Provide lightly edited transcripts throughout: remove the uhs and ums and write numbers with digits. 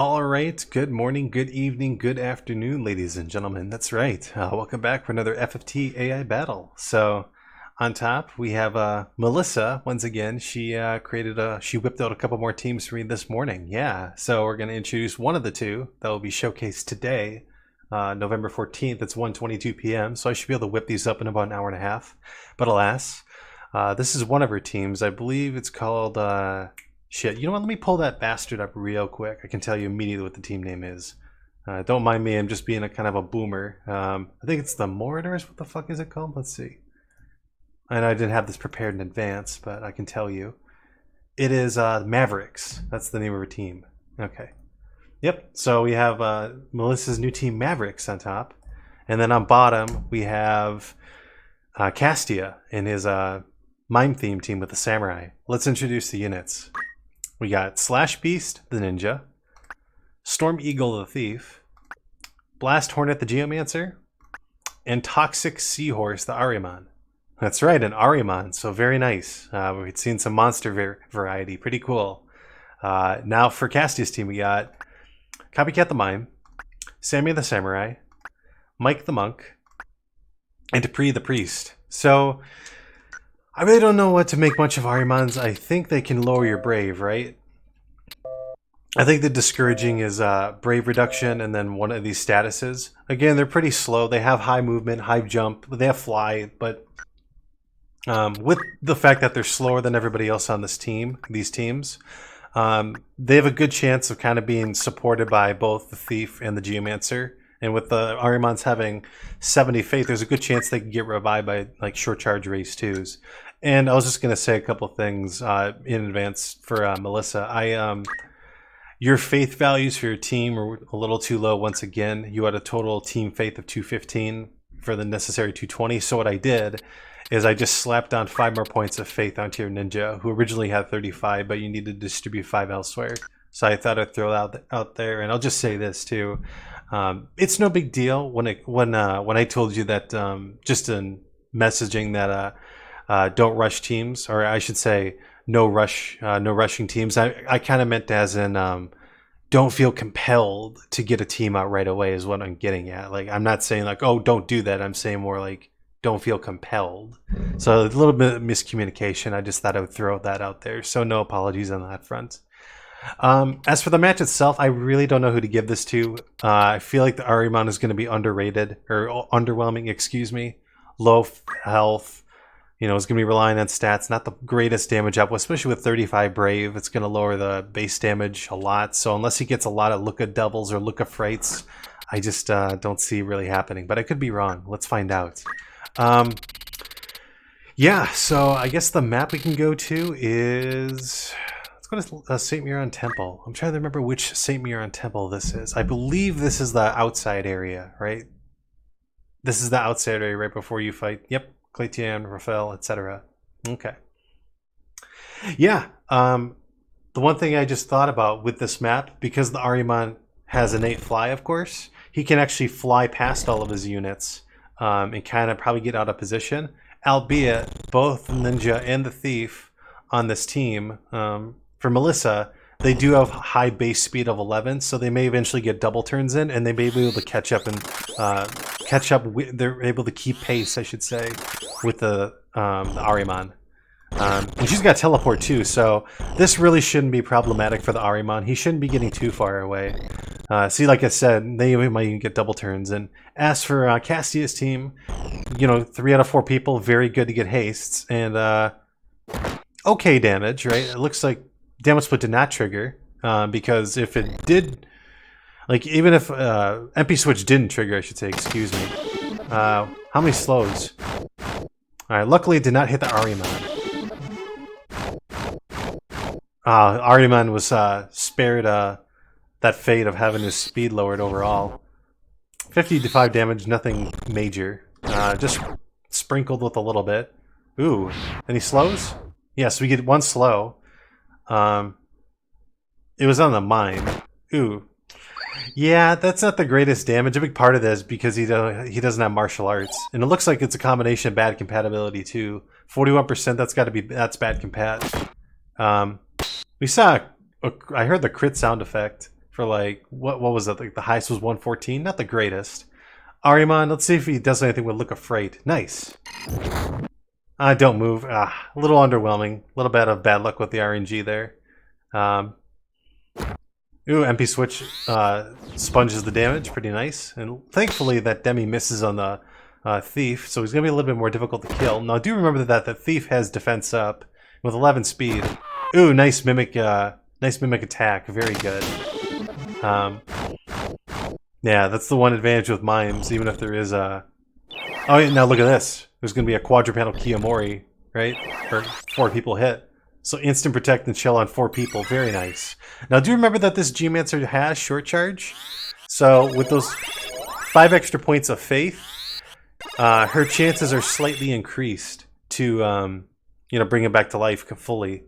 All right, good morning, good evening, good afternoon, ladies and gentlemen. That's right. Welcome back for another FFT AI battle. So, on top we have Melissa. Once again, she whipped out a couple more teams for me this morning. Yeah, so we're going to introduce one of the two that will be showcased today, November 14th. It's 1:22 p.m. So I should be able to whip these up in about an hour and a half. But alas, this is one of her teams. I believe it's called. Shit, you know what? Let me pull that bastard up real quick. I can tell you immediately what the team name is. Don't mind me, I'm just being a kind of a boomer. I think it's the Mordors. What the fuck is it called? Let's see. I know I didn't have this prepared in advance, but I can tell you. It is Mavericks. That's the name of her team. Okay. Yep, so we have Melissa's new team, Mavericks, on top. And then on bottom, we have Casteia in his mime theme team with the samurai. Let's introduce the units. We got Slash Beast, the ninja, Storm Eagle, the thief, Blast Hornet, the Geomancer, and Toxic Seahorse, the Ahriman. That's right, an Ahriman, so very nice. We've seen some monster variety, pretty cool. Now for Casteia's team, we got Copycat the Mime, Sammy the Samurai, Mike the Monk, and Dupree the Priest. So I really don't know what to make much of Ahrimans. I think they can lower your Brave, right? I think the discouraging is Brave reduction and then one of these statuses. Again, they're pretty slow. They have high movement, high jump, they have fly, but with the fact that they're slower than everybody else on this team, these teams, they have a good chance of kind of being supported by both the Thief and the Geomancer. And with the Ahrimans having 70 faith, there's a good chance they can get revived by like short charge race 2s. And I was just going to say a couple things in advance for Melissa. Your faith values for your team are a little too low once again. You had a total team faith of 215 for the necessary 220. So what I did is I just slapped on 5 more points of faith onto your ninja, who originally had 35, but you need to distribute 5 elsewhere. So I thought I'd throw it out there. And I'll just say this too. It's no big deal when I told you that just in messaging that don't rush teams, or I should say no rushing teams. I kind of meant as in don't feel compelled to get a team out right away is what I'm getting at. Like I'm not saying like, oh, don't do that. I'm saying more like don't feel compelled. So a little bit of miscommunication. I just thought I would throw that out there. So no apologies on that front. As for the match itself, I really don't know who to give this to. I feel like the Ahriman is going to be underrated or underwhelming, excuse me. Low health, it's going to be relying on stats, not the greatest damage up, especially with 35 Brave. It's going to lower the base damage a lot. So unless he gets a lot of Look of Devils or Look of Frights, I just don't see it really happening. But I could be wrong. Let's find out. Yeah, so I guess the map we can go to is... Let's go to St. Miron Temple. I'm trying to remember which St. Miron Temple this is. I believe this is the outside area, right? This is the outside area right before you fight. Yep, Claytian, Raphael, etc. Okay. Yeah, the one thing I just thought about with this map, because the Ahriman has innate fly, of course, he can actually fly past all of his units and kind of probably get out of position, albeit both the Ninja and the Thief on this team... for Melissa, they do have high base speed of 11, so they may eventually get double turns in, and they may be able to catch up they're able to keep pace, I should say, with the Ahriman. And she's got teleport too, so this really shouldn't be problematic for the Ahriman. He shouldn't be getting too far away. See, like I said, they might even get double turns. And as for Casteia's team, 3 out of 4 people, very good to get hastes, and okay damage, right? It looks like damage split did not trigger because if it did, like even if MP switch didn't trigger, I should say, excuse me. How many slows? Alright, luckily it did not hit the Ahriman. Ahriman was spared that fate of having his speed lowered overall. 55 damage, nothing major. Just sprinkled with a little bit. Ooh, any slows? Yes, we get 1 slow. It was on the mine. Ooh. Yeah, that's not the greatest damage. A big part of this is because he doesn't have martial arts. And it looks like it's a combination of bad compatibility too. 41%, that's bad compat. We saw I heard the crit sound effect for like, what was it? Like the highest was 114, not the greatest. Ahriman, let's see if he does anything with Look Afraid. Nice. Don't move. A little underwhelming. A little bit of bad luck with the RNG there. Ooh, MP Switch sponges the damage. Pretty nice. And thankfully that Demi misses on the Thief, so he's going to be a little bit more difficult to kill. Now, do remember that the Thief has defense up with 11 speed. Ooh, nice mimic attack. Very good. Yeah, that's the one advantage with Mimes, even if there is a... Oh, yeah, now look at this. There's going to be a quadrupanel Kiyomori, right? For 4 people hit. So instant protect and chill on 4 people. Very nice. Now, do remember that this Geomancer has short charge? So, with those 5 extra points of faith, her chances are slightly increased to, bring him back to life fully.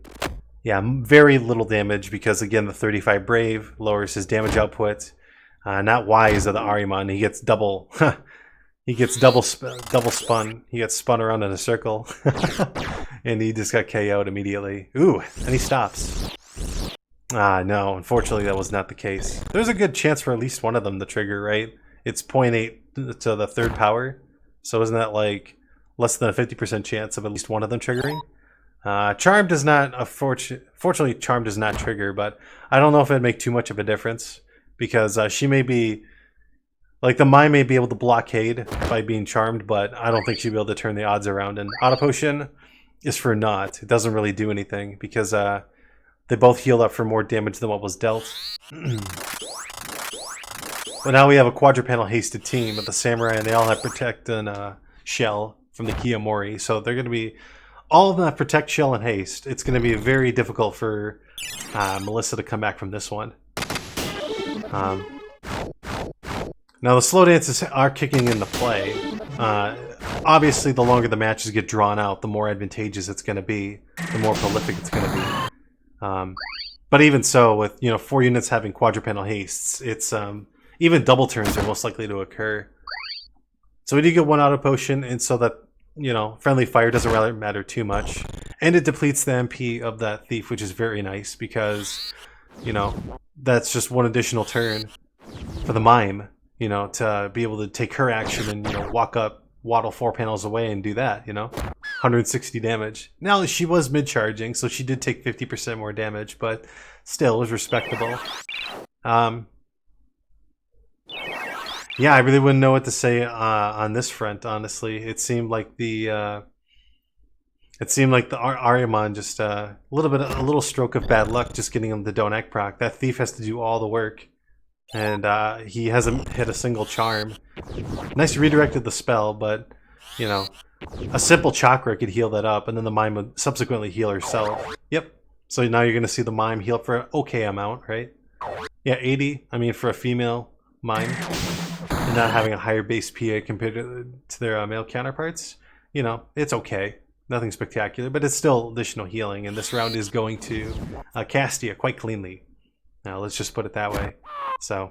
Yeah, very little damage because, again, the 35 Brave lowers his damage output. Not Wise of the Ahriman. He gets double... he gets double spun. He gets spun around in a circle. And he just got KO'd immediately. Ooh, and he stops. No, unfortunately that was not the case. There's a good chance for at least one of them to trigger, right? It's 0.8 to the 3rd power. So isn't that like less than a 50% chance of at least one of them triggering? Charm does not, fortunately Charm does not trigger, but I don't know if it'd make too much of a difference. Because she may be, like the Mime may be able to blockade by being charmed, but I don't think she'd be able to turn the odds around. And Auto Potion is for naught. It doesn't really do anything because they both healed up for more damage than what was dealt. But now we have a quadrupanel hasted team with the Samurai, and they all have Protect and Shell from the Kiyomori. So they're going to be, all of them have Protect, Shell, and Haste. It's going to be very difficult for Melissa to come back from this one. Now the slow dances are kicking into play. Obviously, the longer the matches get drawn out, the more advantageous it's going to be, the more prolific it's going to be. But even so, with 4 units having quadrupanel hastes, it's even double turns are most likely to occur. So we do get 1 auto potion, and so that friendly fire doesn't really matter too much, and it depletes the MP of that Thief, which is very nice because that's just 1 additional turn for the Mime, to be able to take her action and, walk up, waddle 4 panels away and do that, 160 damage. Now, she was mid-charging, so she did take 50% more damage, but still, it was respectable. Yeah, I really wouldn't know what to say on this front, honestly. It seemed like the... Ahriman just a little stroke of bad luck just getting him the Don't Act proc. That Thief has to do all the work, and he hasn't hit a single charm. Nice redirected the spell, but a simple Chakra could heal that up, and then the Mime would subsequently heal herself. Yep. So now you're going to see the Mime heal for an okay amount, right? Yeah, 80. I mean, for a female Mime, and not having a higher base PA compared to their male counterparts, it's okay. Nothing spectacular, but it's still additional healing, and this round is going to Casteia quite cleanly. Now, let's just put it that way. So,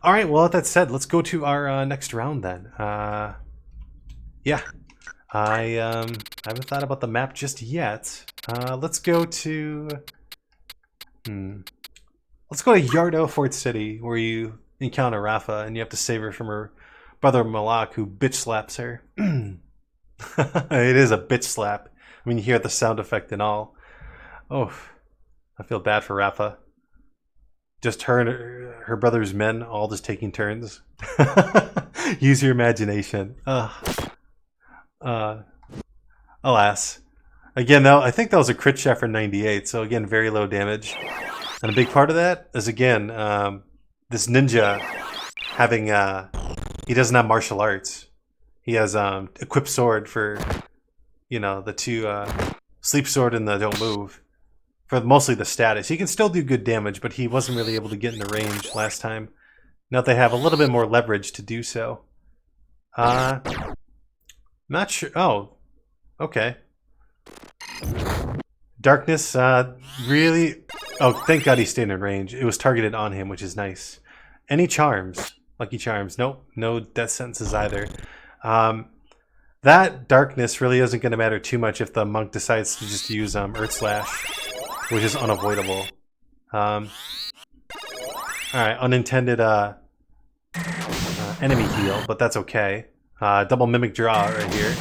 all right, well, with that said, let's go to our next round then. Yeah, I haven't thought about the map just yet. Let's go to... Let's go to Yardo Fort City, where you encounter Rafa, and you have to save her from her brother Malak, who bitch slaps her. It is a bitch slap. I mean, you hear the sound effect and all. Oh, I feel bad for Rafa. Just her and her brother's men all just taking turns. Use your imagination. Alas. Again, though, I think that was a crit shot for 98, so again, very low damage. And a big part of that is, again, this ninja having... he doesn't have martial arts. He has equipped sword for, the 2 sleep sword and the don't move. For mostly the status. He can still do good damage, but he wasn't really able to get in the range last time. Now they have a little bit more leverage to do so. Not sure. Oh, okay. Darkness, really... Oh, thank God he stayed in range. It was targeted on him, which is nice. Any charms? Lucky charms. Nope. No death sentences either. That darkness really isn't going to matter too much if the monk decides to just use Earth Slash, which is unavoidable. Alright, unintended enemy heal, but that's okay. Double mimic draw right here.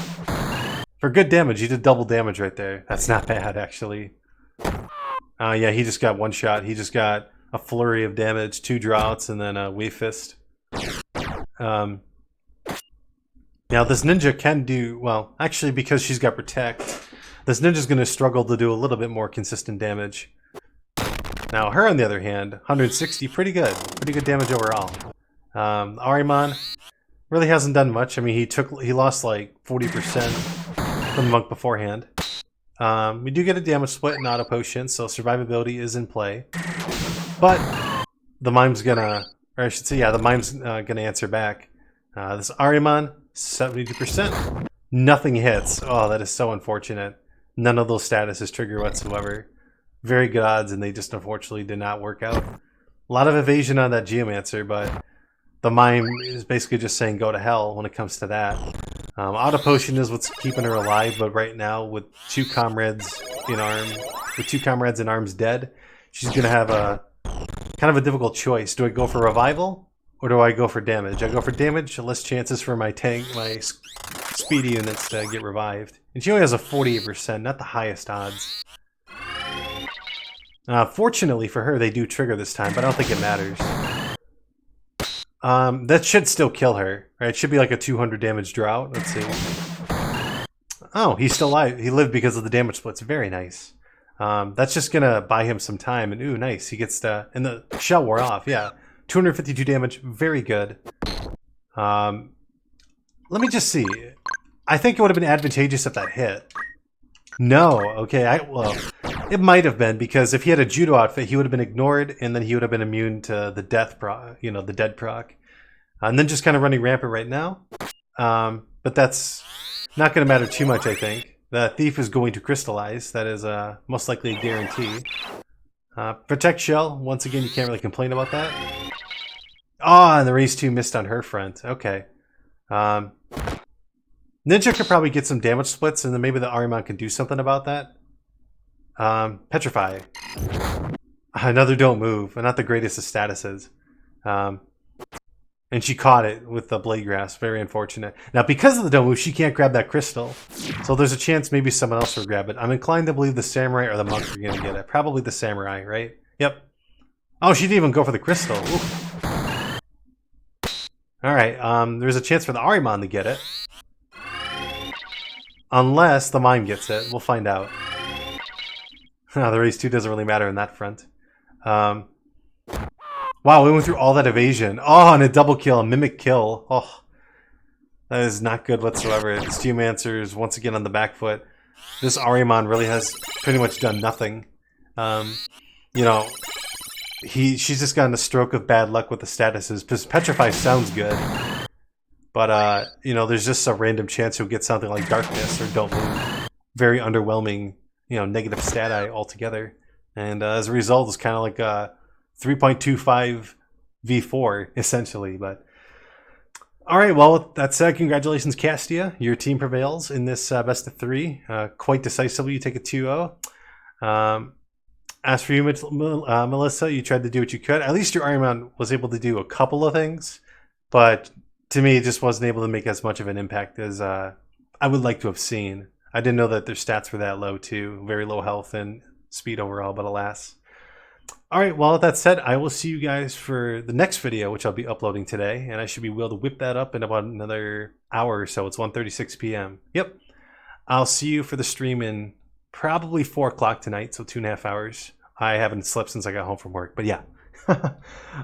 For good damage, you did double damage right there. That's not bad, actually. Yeah, he just got one shot. He just got a flurry of damage, 2 droughts, and then a wave fist. Now this ninja can do, well, actually because she's got protect, this ninja's going to struggle to do a little bit more consistent damage. Now her on the other hand, 160, pretty good damage overall. Ahriman really hasn't done much. I mean, he lost like 40% from the monk beforehand. We do get a damage split and auto potion, so survivability is in play. But the mime's gonna, or I should say, yeah, the mime's gonna answer back. This Ahriman, 72%. Nothing hits. Oh, that is so unfortunate. None of those statuses trigger whatsoever. Very good odds, and they just unfortunately did not work out. A lot of evasion on that Geomancer, but the mime is basically just saying go to hell when it comes to that. Auto potion is what's keeping her alive, but right now with 2 comrades in arms dead, she's gonna have a kind of a difficult choice. Do I go for revival or do I go for damage? I go for damage, less chances for my speedy units to get revived. And she only has a 48%, not the highest odds. Fortunately for her, they do trigger this time, but I don't think it matters. That should still kill her, right? It should be like a 200 damage drought. Let's see. Oh, he's still alive. He lived because of the damage splits. Very nice. That's just gonna buy him some time. And ooh, nice. He gets the, and the shell wore off. Yeah, 252 damage. Very good. Let me just see. I think it would have been advantageous if that hit. No. Okay. Well, it might have been, because if he had a Judo Outfit, he would have been ignored, and then he would have been immune to the death proc, you know, the dead proc. And then just kind of running rampant right now. But that's not going to matter too much, I think. The thief is going to crystallize. That is most likely a guarantee. Protect shell. Once again, you can't really complain about that. Oh, and the raise 2 missed on her front. Okay. Ninja could probably get some damage splits, and then maybe the Ahriman can do something about that. Petrify. Another don't move. Not the greatest of statuses. And she caught it with the blade grasp. Very unfortunate. Now, because of the don't move, she can't grab that crystal. So there's a chance maybe someone else will grab it. I'm inclined to believe the samurai or the monk are going to get it. Probably the samurai, right? Yep. Oh, she didn't even go for the crystal. Alright, there's a chance for the Ahriman to get it. Unless the mime gets it. We'll find out. The raise 2 doesn't really matter in that front. Wow, we went through all that evasion. Oh, and a double kill, a mimic kill. Oh, that is not good whatsoever. This Geomancer is once again on the back foot. This Ahriman really has pretty much done nothing. You know, she's just gotten a stroke of bad luck with the statuses. Because Petrify sounds good. But, you know, there's just a random chance you'll get something like Darkness or Don't Move. Very underwhelming, you know, negative stat altogether. And as a result, it's kind of like a 3.25 V4, essentially. But all right, well, with that said, congratulations, Casteia. Your team prevails in this best of 3. Quite decisively, you take a 2-0. As for you, Melissa, you tried to do what you could. At least your Ahriman was able to do a couple of things. But to me, it just wasn't able to make as much of an impact as I would like to have seen. I didn't know that their stats were that low, too. Very low health and speed overall, but alas. All right, well, with that said, I will see you guys for the next video, which I'll be uploading today, and I should be able to whip that up in about another hour or so. It's 1:36 p.m. Yep. I'll see you for the stream in probably 4 o'clock tonight, so 2.5 hours. I haven't slept since I got home from work, but yeah.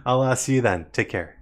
I'll see you then. Take care.